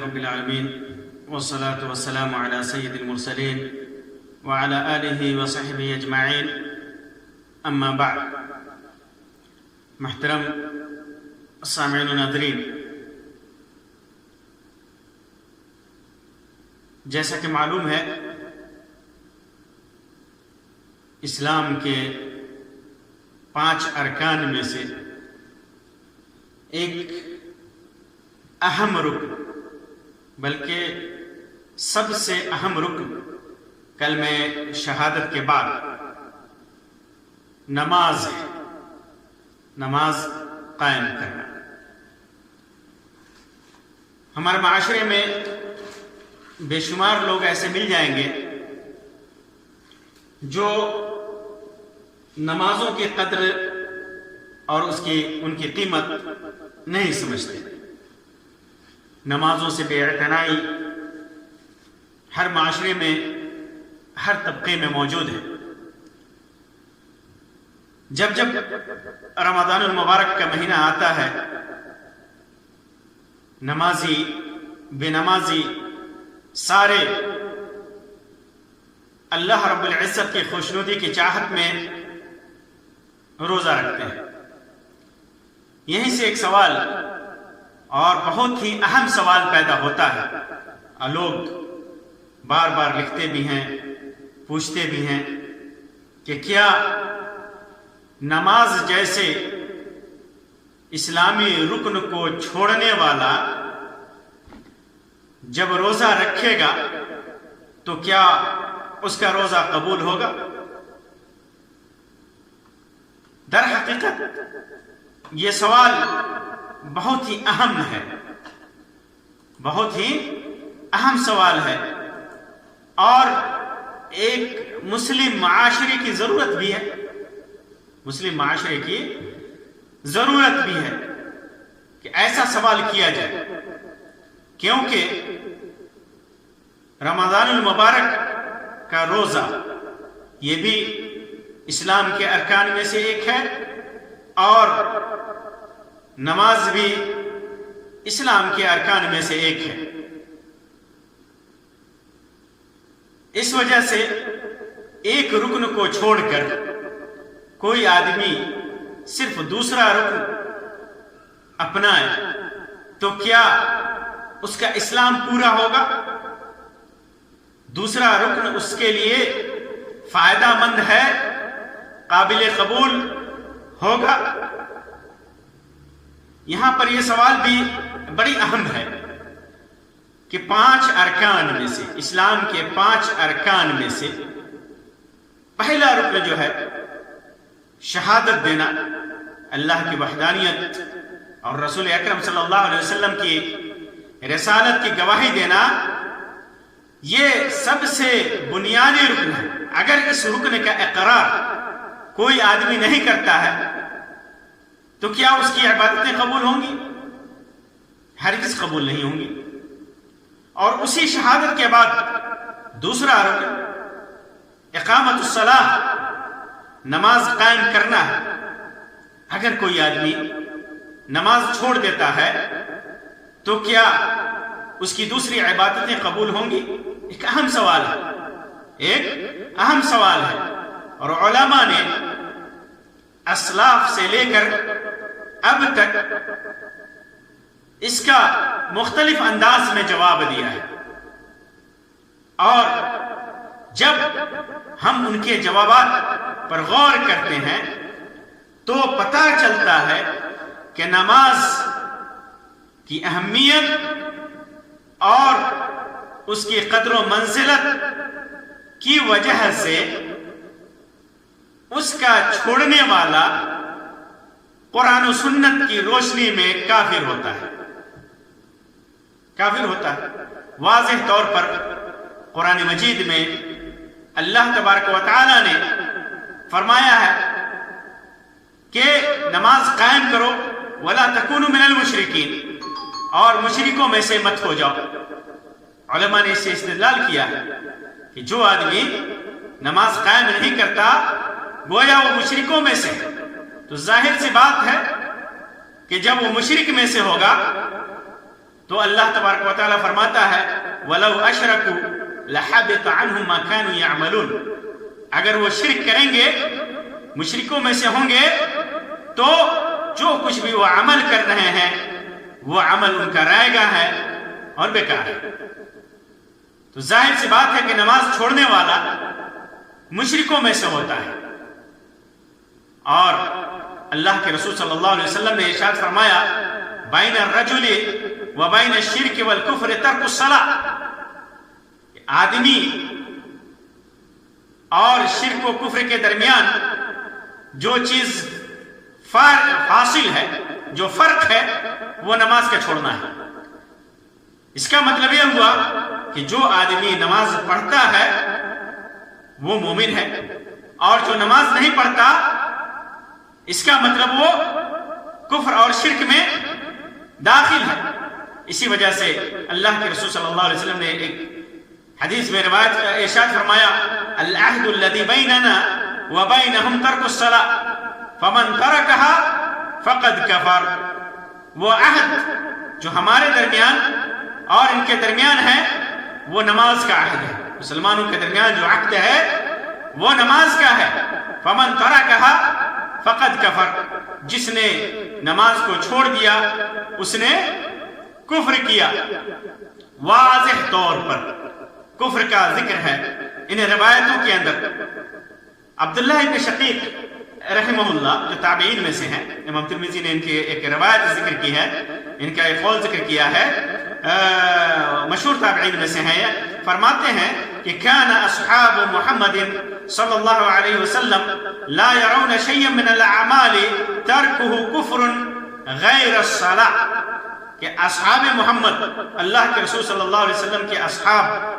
رب العالمین والصلاة والسلام علی سید المرسلین وعلی آلہ وصحبہ اجمعین، اما بعد۔ محترم سامعین و ناظرین، جیسا کہ معلوم ہے اسلام کے 5 ارکان میں سے ایک اہم رکن، بلکہ سب سے اہم رکن کلمہ شہادت کے بعد نماز ہے، نماز قائم کرنا۔ ہمارے معاشرے میں بے شمار لوگ ایسے مل جائیں گے جو نمازوں کی قدر اور ان کی قیمت نہیں سمجھتے۔ نمازوں سے بے اعتنائی ہر معاشرے میں، ہر طبقے میں موجود ہے۔ جب جب رمضان المبارک کا مہینہ آتا ہے، نمازی بے نمازی سارے اللہ رب العزت کی خوشنودی کی چاہت میں روزہ رکھتے ہیں۔ یہیں سے ایک سوال، اور بہت ہی اہم سوال پیدا ہوتا ہے، لوگ بار بار لکھتے بھی ہیں، پوچھتے بھی ہیں کہ کیا نماز جیسے اسلامی رکن کو چھوڑنے والا جب روزہ رکھے گا تو کیا اس کا روزہ قبول ہوگا؟ در حقیقت یہ سوال بہت ہی اہم ہے، بہت ہی اہم سوال ہے، اور ایک مسلم معاشرے کی ضرورت بھی ہے، مسلم معاشرے کی ضرورت بھی ہے کہ ایسا سوال کیا جائے، کیونکہ رمضان المبارک کا روزہ یہ بھی اسلام کے ارکان میں سے ایک ہے، اور نماز بھی اسلام کے ارکان میں سے ایک ہے۔ اس وجہ سے ایک رکن کو چھوڑ کر کوئی آدمی صرف دوسرا رکن اپنائے تو کیا اس کا اسلام پورا ہوگا؟ دوسرا رکن اس کے لیے فائدہ مند ہے، قابل قبول ہوگا؟ یہاں پر یہ سوال بھی بڑی اہم ہے کہ 5 ارکان میں سے، اسلام کے 5 ارکان میں سے پہلا رکن جو ہے شہادت دینا، اللہ کی وحدانیت اور رسول اکرم صلی اللہ علیہ وسلم کی رسالت کی گواہی دینا، یہ سب سے بنیادی رکن ہے۔ اگر اس رکن کا اقرار کوئی آدمی نہیں کرتا ہے تو کیا اس کی عبادتیں قبول ہوں گی؟ ہرگز قبول نہیں ہوں گی۔ اور اسی شہادت کے بعد دوسرا رکن اقامت الصلاۃ، نماز قائم کرنا ہے۔ اگر کوئی آدمی نماز چھوڑ دیتا ہے تو کیا اس کی دوسری عبادتیں قبول ہوں گی؟ ایک اہم سوال ہے، ایک اہم سوال ہے، اور علماء نے اسلاف سے لے کر اب تک اس کا مختلف انداز میں جواب دیا ہے، اور جب ہم ان کے جوابات پر غور کرتے ہیں تو پتہ چلتا ہے کہ نماز کی اہمیت اور اس کی قدر و منزلت کی وجہ سے اس کا چھوڑنے والا قرآن و سنت کی روشنی میں کافر ہوتا ہے، کافر ہوتا ہے۔ واضح طور پر قرآن مجید میں اللہ تبارک و تعالی نے فرمایا ہے کہ نماز قائم کرو، وَلَا تَكُونُوا مِنَ الْمُشْرِكِينَ، اور مشرکوں میں سے مت ہو جاؤ۔ علماء نے اس سے استدلال کیا ہے کہ جو آدمی نماز قائم نہیں کرتا گویا وہ مشرکوں میں سے، تو ظاہر سی بات ہے کہ جب وہ مشرک میں سے ہوگا تو اللہ تبارک و تعالیٰ فرماتا ہے وَلَوْ أَشْرَكُوا لَحَبِطَ عَنْهُمْ مَا كَانُوا يَعْمَلُونَ، اگر وہ شرک کریں گے، مشرکوں میں سے ہوں گے، تو جو کچھ بھی وہ عمل کر رہے ہیں وہ عمل ان کا رائے گا ہے اور بیکار ہے۔ تو ظاہر سی بات ہے کہ نماز چھوڑنے والا مشرکوں میں سے ہوتا ہے، اور اللہ کے رسول صلی اللہ علیہ وسلم نے ارشاد فرمایا بین الرجل و بین الشرک والکفر ترک الصلاۃ، آدمی اور شرک و کفر کے درمیان جو چیز فاصل ہے، جو فرق ہے، وہ نماز کا چھوڑنا ہے۔ اس کا مطلب یہ ہوا کہ جو آدمی نماز پڑھتا ہے وہ مومن ہے، اور جو نماز نہیں پڑھتا اس کا مطلب وہ کفر اور شرک میں داخل ہے۔ اسی وجہ سے اللہ کے رسول صلی اللہ علیہ وسلم نے ایک حدیث میں روایت ارشاد فرمایا العہد الذی بیننا وبینہم ترک الصلاۃ فمن ترکہا فقد کفر، وہ عہد جو ہمارے درمیان اور ان کے درمیان ہے وہ نماز کا عہد ہے، مسلمانوں کے درمیان جو عہد ہے وہ نماز کا ہے۔ فمن ترکہا فقد کفر، جس نے نماز کو چھوڑ دیا اس نے کفر کیا۔ واضح طور پر کفر کا ذکر ہے ان روایتوں کے اندر۔ عبداللہ ابن شقیق رحمہ اللہ جو تابعین میں سے ہیں، امام ترمذی نے ان کی ایک روایت ذکر کی ہے، ان کا ایک قول ذکر کیا ہے، مشہور تابعین میں سے ہیں، فرماتے ہیں کہ کان اصحاب محمد صلی اللہ علیہ وسلم لا يرون شيئا من الاعمال تركه كفر غیر الصلاۃ، کہ اصحاب محمد، اللہ کے رسول صلی اللہ علیہ وسلم کے اصحاب،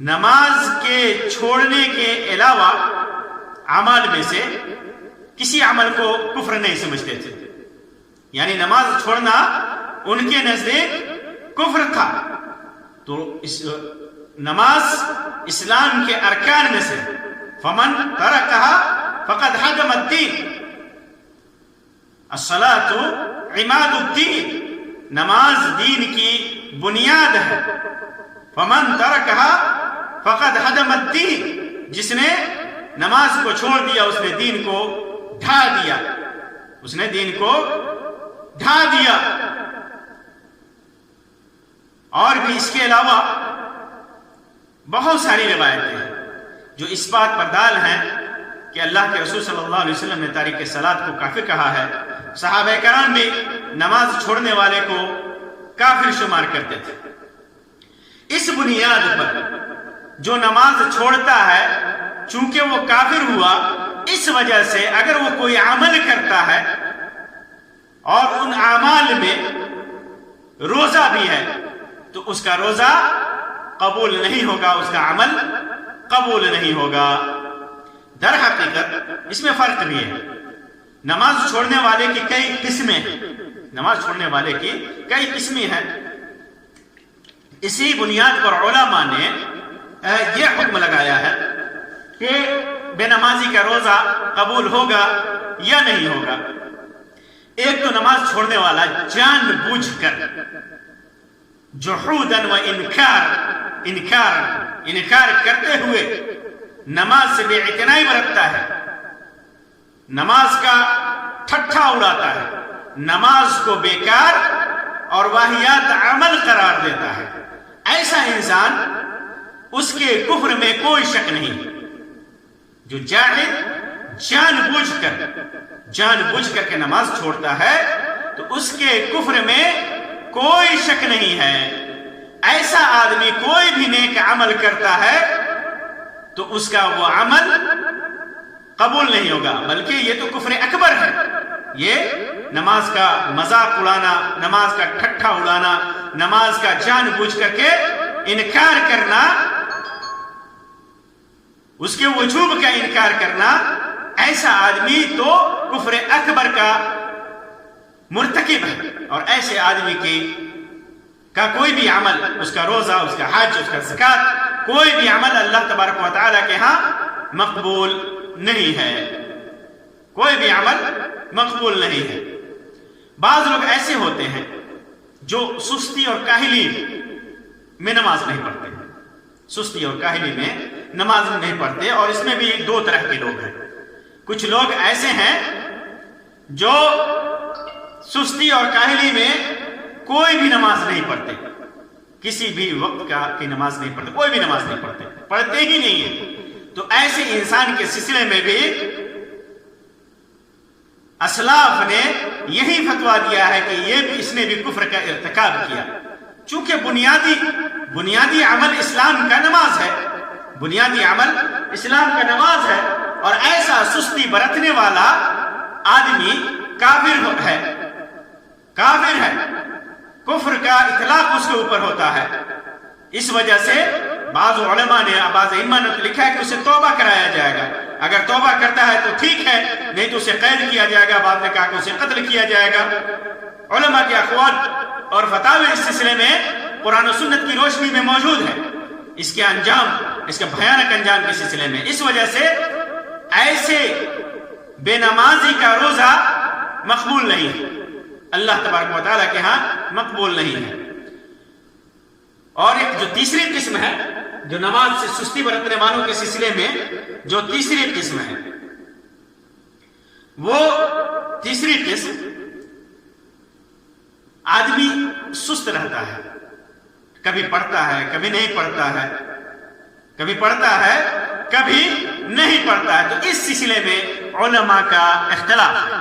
نماز کے چھوڑنے کے علاوہ اعمال میں سے کسی عمل کو کفر نہیں سمجھتے تھے، یعنی نماز چھوڑنا ان کے نزدیک کفر تھا۔ تو نماز اسلام کے ارکان میں سے، فمن ترکہا فقد حدم الدین، الصلاۃ عماد الدین، نماز دین کی بنیاد ہے۔ فمن ترکہا فقد حدم الدین، جس نے نماز کو چھوڑ دیا اس نے دین کو ڈھا دیا، اس نے دین کو ڈھا دیا۔ اور بھی اس کے علاوہ بہت ساری روایتیں ہیں جو اس بات پر دال ہیں کہ اللہ کے رسول صلی اللہ علیہ وسلم نے تارک صلاۃ کو کافر کہا ہے۔ صحابہ کرام بھی نماز چھوڑنے والے کو کافر شمار کرتے تھے۔ اس بنیاد پر جو نماز چھوڑتا ہے چونکہ وہ کافر ہوا، اس وجہ سے اگر وہ کوئی عمل کرتا ہے اور ان اعمال میں روزہ بھی ہے تو اس کا روزہ قبول نہیں ہوگا، اس کا عمل قبول نہیں ہوگا۔ در حقیقت اس میں فرق بھی ہے، نماز چھوڑنے والے کی کئی قسمیں ہیں، نماز چھوڑنے والے کی کئی قسمیں ہیں۔ اسی بنیاد پر علماء نے یہ حکم لگایا ہے کہ بے نمازی کا روزہ قبول ہوگا یا نہیں ہوگا۔ ایک تو نماز چھوڑنے والا جان بوجھ کر جحوداً و انکار کرتے ہوئے نماز سے بے اعتنائی برتتا ہے، نماز کا ٹھٹھا اڑاتا ہے، نماز کو بیکار اور واہیات عمل قرار دیتا ہے، ایسا انسان، اس کے کفر میں کوئی شک نہیں۔ جو جاہد جان بوجھ کر کے نماز چھوڑتا ہے تو اس کے کفر میں کوئی شک نہیں ہے۔ ایسا آدمی کوئی بھی نیک عمل کرتا ہے تو اس کا وہ عمل قبول نہیں ہوگا، بلکہ یہ تو کفر اکبر ہے۔ یہ نماز کا مذاق اڑانا، نماز کا ٹھٹھا اڑانا، نماز کا جان بوجھ کر کے انکار کرنا، اس کے وجوب کا انکار کرنا، ایسا آدمی تو کفر اکبر کا مرتکب ہے۔ اور ایسے آدمی کا کوئی بھی عمل، اس کا روزہ، اس کا حج، اس کا زکوٰۃ، کوئی بھی عمل اللہ تبارک و تعالیٰ کے ہاں مقبول نہیں ہے، کوئی بھی عمل مقبول نہیں ہے۔ بعض لوگ ایسے ہوتے ہیں جو سستی اور کاہلی میں نماز نہیں پڑھتے، سستی اور کاہلی میں نماز نہیں پڑھتے، اور اس میں بھی دو طرح کے لوگ ہیں۔ کچھ لوگ ایسے ہیں جو سستی اور کاہلی میں کوئی بھی نماز نہیں پڑھتے، کسی بھی وقت کی نماز نہیں پڑھتے، کوئی بھی نماز نہیں پڑھتے، پڑھتے ہی نہیں ہیں۔ تو ایسے انسان کے سلسلے میں بھی اسلاف نے یہی فتویٰ دیا ہے کہ اس نے بھی کفر کا ارتکاب کیا، چونکہ بنیادی عمل اسلام کا نماز ہے، بنیادی عمل اسلام کا نماز ہے، اور ایسا سستی برتنے والا آدمی کافر ہے، کافر ہے، کفر کا اطلاق اس کے اوپر ہوتا ہے۔ اس وجہ سے بعض علماء نے، بعض ائمہ نے لکھا ہے کہ اسے توبہ کرایا جائے گا، اگر توبہ کرتا ہے تو ٹھیک ہے، نہیں تو اسے قید کیا جائے گا، بعد نے کہا کہ اسے قتل کیا جائے گا۔ علماء کے اقوال اور فتاوی اس سلسلے میں قرآن و سنت کی روشنی میں موجود ہے، اس کے انجام، اس کے بھیانک انجام کے سلسلے میں۔ اس وجہ سے ایسے بے نمازی کا روزہ مقبول نہیں ہے، اللہ تبارک و تعالیٰ کے ہاں مقبول نہیں ہے۔ اور ایک جو تیسری قسم ہے، جو نماز سے سستی برتنے والوں کے سلسلے میں جو تیسری قسم ہے، وہ تیسری قسم آدمی سست رہتا ہے، کبھی پڑھتا ہے کبھی نہیں پڑھتا ہے، کبھی پڑھتا ہے کبھی نہیں پڑھتا ہے۔ تو اس سلسلے میں علماء کا اختلاف ہے۔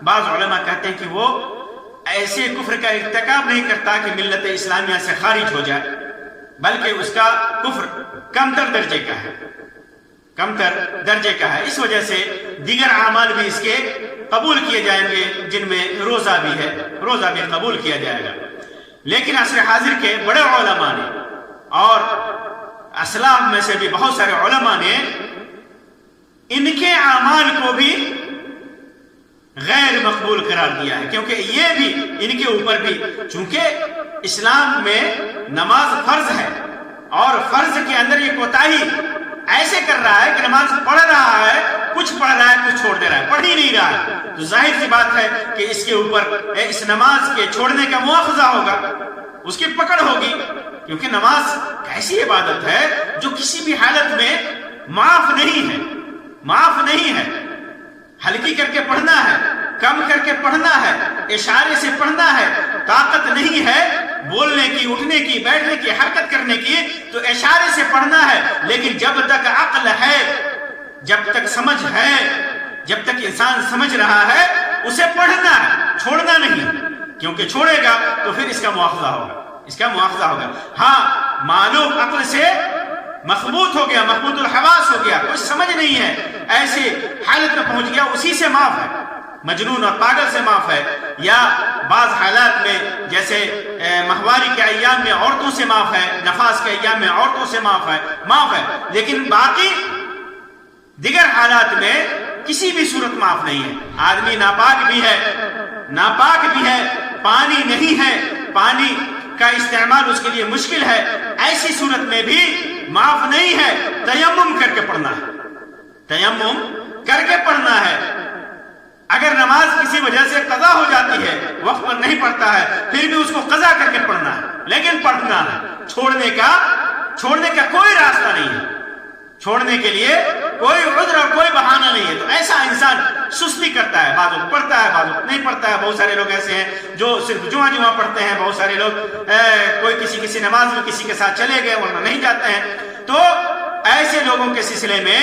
بعض علماء کہتے ہیں کہ وہ ایسے کفر کا ارتکاب نہیں کرتا کہ ملت اسلامیہ سے خارج ہو جائے، بلکہ اس کا کفر کمتر درجے کا ہے، کمتر درجے کا ہے۔ اس وجہ سے دیگر اعمال بھی اس کے قبول کیے جائیں گے، جن میں روزہ بھی ہے، روزہ بھی قبول کیا جائے گا۔ لیکن عصر حاضر کے بڑے علماء نے اور اسلاف میں سے بھی بہت سارے علماء نے ان کے اعمال کو بھی غیر مقبول قرار دیا ہے، کیونکہ یہ بھی ان کے اوپر بھی، چونکہ اسلام میں نماز فرض ہے، اور فرض کے اندر یہ کوتاہی ایسے کر رہا ہے کہ نماز پڑھ رہا ہے، کچھ پڑھ رہا ہے کچھ چھوڑ دے رہا ہے، پڑھ ہی نہیں رہا ہے، تو ظاہر سی بات ہے کہ اس کے اوپر اس نماز کے چھوڑنے کا مواخذہ ہوگا، اس کی پکڑ ہوگی، کیونکہ نماز ایسی عبادت ہے جو کسی بھی حالت میں معاف نہیں ہے، معاف نہیں ہے۔ ہلکی کر کے پڑھنا ہے، کم کر کے پڑھنا ہے، اشارے سے پڑھنا ہے، طاقت نہیں ہے بولنے کی، اٹھنے کی، بیٹھنے کی، حرکت کرنے کی، تو اشارے سے پڑھنا ہے۔ لیکن جب تک عقل ہے، جب تک سمجھ ہے، جب تک انسان سمجھ رہا ہے، اسے پڑھنا ہے، چھوڑنا نہیں، کیونکہ چھوڑے گا تو پھر اس کا مواخذہ ہوگا، اس کا مواخذہ ہوگا۔ ہاں، معلوم عقل سے مخبوط ہو گیا، مخبوط الحواس ہو گیا، کچھ سمجھ نہیں ہے، ایسی حالت میں پہنچ گیا، اسی سے معاف ہے، مجنون اور پاگل سے معاف ہے، یا بعض حالات میں جیسے ماہواری کے ایام میں عورتوں سے معاف ہے، نفاس کے ایام میں عورتوں سے معاف ہے، لیکن باقی دیگر حالات میں کسی بھی صورت معاف نہیں ہے۔ آدمی ناپاک بھی ہے، ناپاک بھی ہے، پانی نہیں ہے، پانی کا استعمال اس کے لیے مشکل ہے، ایسی صورت میں بھی معاف نہیں ہے، تیمم کر کے پڑھنا ہے، تیمم کر کے پڑھنا ہے۔ اگر نماز کسی وجہ سے قضا ہو جاتی ہے، وقت پر نہیں پڑھتا ہے، پھر بھی اس کو قضا کر کے پڑھنا ہے، لیکن پڑھنا ہے، چھوڑنے کا کوئی راستہ نہیں ہے، چھوڑنے کے لیے کوئی عذر اور کوئی بہانہ نہیں ہے۔ تو ایسا انسان سستی کرتا ہے، بعض وقت پڑھتا ہے، بعض وقت نہیں پڑھتا ہے۔ بہت سارے لوگ ایسے ہیں جو صرف جمعہ پڑھتے ہیں، بہت سارے لوگ کوئی کسی نماز میں کسی کے ساتھ چلے گئے ورنہ نہیں جاتے ہیں۔ تو ایسے لوگوں کے سلسلے میں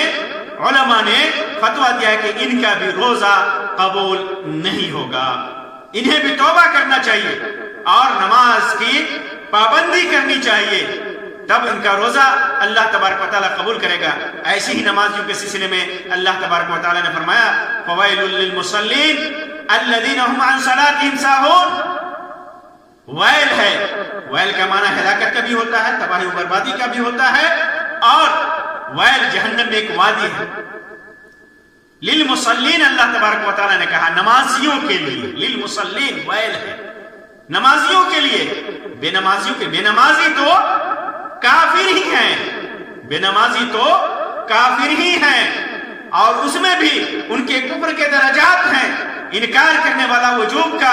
علماء نے فتویٰ دیا ہے کہ ان کا بھی روزہ قبول نہیں ہوگا، انہیں بھی توبہ کرنا چاہیے اور نماز کی پابندی کرنی چاہیے، تب ان کا روزہ اللہ تبارک و تعالیٰ قبول کرے گا۔ ایسی ہی نمازیوں کے سلسلے میں اللہ تبارک و تعالیٰ نے فرمایا فَوَيْلٌ لِّلْمُصَلِّينَ الَّذِينَ هُمْ عَنْ صَلَاتِهِمْ سَاهُونَ۔ ویل ہے، ویل کا معنی ہلاکت کا بھی ہوتا ہے، تباہی و بربادی کا بھی ہوتا ہے، اور ویل جہنم میں ایک وادی ہے۔ للمصلین اللہ تبارک و تعالیٰ نے کہا نمازیوں کے لیے، للمصلین ویل ہے نمازیوں کے لیے، بے نمازیوں کے، بے نمازی تو کافر ہی ہیں، بے نمازی تو کافر ہی ہیں، اور اس میں بھی ان کے کفر کے درجات ہیں، انکار کرنے والا وجوب کا